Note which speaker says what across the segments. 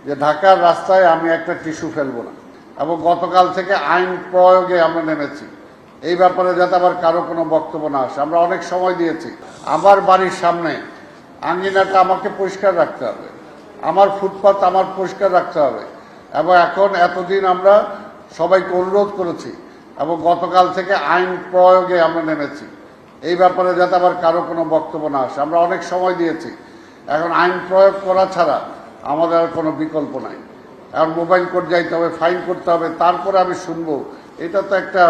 Speaker 1: যে ঢাকার রাস্তায় আমি একটা টিস্যু ফেলবো না, এবং গতকাল থেকে আইন প্রয়োগে আমরা নেমেছি এই ব্যাপারে যাতে আবার কারো কোনো বক্তব্য না আসে। আমরা অনেক সময় দিয়েছি। আমার বাড়ির সামনে আঙ্গিনাটা আমাকে পরিষ্কার রাখতে হবে, আমার ফুটপাত আমার পরিষ্কার রাখতে হবে, এবং এখন এতদিন আমরা সবাইকে অনুরোধ করেছি এবং গতকাল থেকে আইন প্রয়োগে আমরা নেমেছি এই ব্যাপারে যাতে আবার কারো কোনো বক্তব্য না আসে। আমরা অনেক সময় দিয়েছি, এখন আইন প্রয়োগ করা ছাড়া আমাদের আর কোনো বিকল্প নাই। এখন মোবাইল কোর্ট যাইতে হবে, ফাইন করতে হবে, তারপরে আমি শুনবো, এটা তো একটা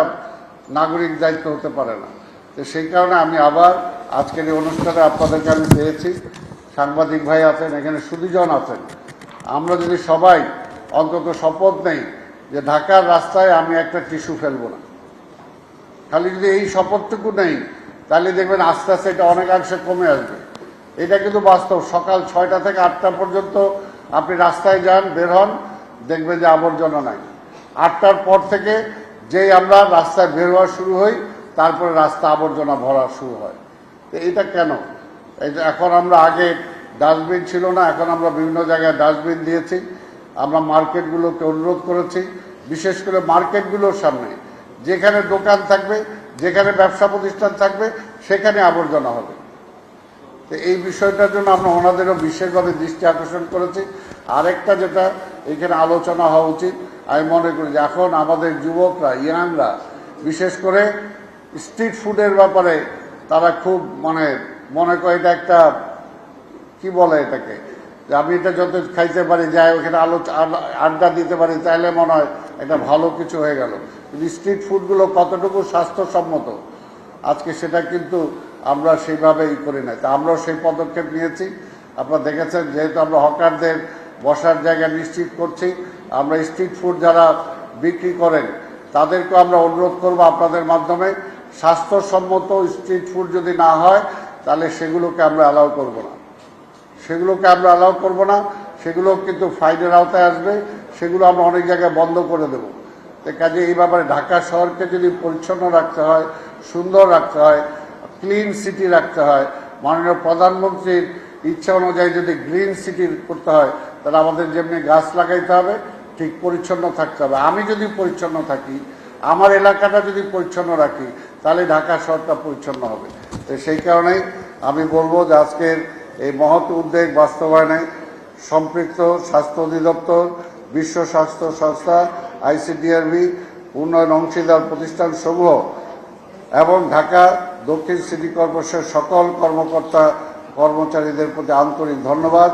Speaker 1: নাগরিক দায়িত্ব হতে পারে না। তো সেই কারণে আমি আবার আজকের এই অনুষ্ঠানে আপনাদেরকে আমি পেয়েছি, সাংবাদিক ভাই আছেন, এখানে সুধীজন আছেন, আমরা যদি সবাই অন্তত শপথ নেই যে ঢাকার রাস্তায় আমি একটা টিস্যু ফেলবো না, খালি যদি এই শপথটুকু নেই তাহলে দেখবেন আস্তে আস্তে এটা অনেকাংশে কমে আসবে। এটা কিন্তু বাস্তব। সকাল 6টা থেকে 8টা পর্যন্ত আপনি রাস্তায় যান, বের হন, দেখবেন যে আবর্জনা নাই। 8টার পর থেকে যেই আমরা রাস্তায় বের হওয়া শুরু হই, তারপরে রাস্তা আবর্জনা ভরা শুরু হয়। তো এটা কেন? এখন আমরা আগে ডাস্টবিন ছিল না, এখন আমরা বিভিন্ন জায়গায় ডাস্টবিন দিয়েছি। আমরা মার্কেটগুলোকে অনুরোধ করেছি, বিশেষ করে মার্কেটগুলোর সামনে যেখানে দোকান থাকবে, যেখানে ব্যবসা প্রতিষ্ঠান থাকবে, সেখানে আবর্জনা হবে। তো এই বিষয়টার জন্য আমরা ওনাদেরও বিশেষভাবে দৃষ্টি আকর্ষণ করেছি। আরেকটা যেটা এখানে আলোচনা হওয়া উচিত, আমি মনে করি যে এখন আমাদের যুবকরা, ইয়াংরা বিশেষ করে স্ট্রিট ফুডের ব্যাপারে তারা খুব মনে করে এটা একটা কি বলে এটাকে, যে আমি এটা যত খাইতে পারি, যাই ওখানে আড্ডা দিতে পারি, তাহলে মনে হয় একটা ভালো কিছু হয়ে গেল। কিন্তু স্ট্রিট ফুডগুলো কতটুকু স্বাস্থ্যসম্মত আজকে সেটা কিন্তু আমরা সেইভাবেই করি না। তা আমরাও সেই পদক্ষেপ নিয়েছি। আপনারা দেখেছেন, যেহেতু আমরা হকারদের বসার জায়গা নিশ্চিত করছি, আমরা স্ট্রিট ফুড যারা বিক্রি করেন তাদেরকেও আমরা অনুরোধ করব আপনাদের মাধ্যমে, স্বাস্থ্যসম্মত স্ট্রিট ফুড যদি না হয় তাহলে সেগুলোকে আমরা অ্যালাউ করব না, সেগুলো কিন্তু ফাইনের আওতায় আসবে, সেগুলো আমরা অনেক জায়গায় বন্ধ করে দেব। কাজে এই ব্যাপারে ঢাকা শহরকে যদি পরিচ্ছন্ন রাখতে হয়, সুন্দর রাখতে হয়, ক্লিন সিটি রাখতে হয়, মাননীয় প্রধানমন্ত্রীর ইচ্ছা অনুযায়ী যদি গ্রিন সিটি করতে হয়, তাহলে আমাদের যেমনি গাছ লাগাইতে হবে, ঠিক পরিচ্ছন্ন থাকতে হবে। আমি যদি পরিচ্ছন্ন থাকি, আমার এলাকাটা যদি পরিচ্ছন্ন রাখি, তাহলে ঢাকা শহরটা পরিচ্ছন্ন হবে। তো সেই কারণেই আমি বলবো যে আজকের এই মহৎ উদ্যোগ বাস্তবায়নে সম্পৃক্ত স্বাস্থ্য অধিদপ্তর, বিশ্ব স্বাস্থ্য সংস্থা, আইসিডিআরবি, উন্নয়ন অংশীদার প্রতিষ্ঠান সমূহ এবং ঢাকা দক্ষিণ সিটি কর্পোরেশনের সকল কর্মকর্তা কর্মচারীদের প্রতি আন্তরিক ধন্যবাদ।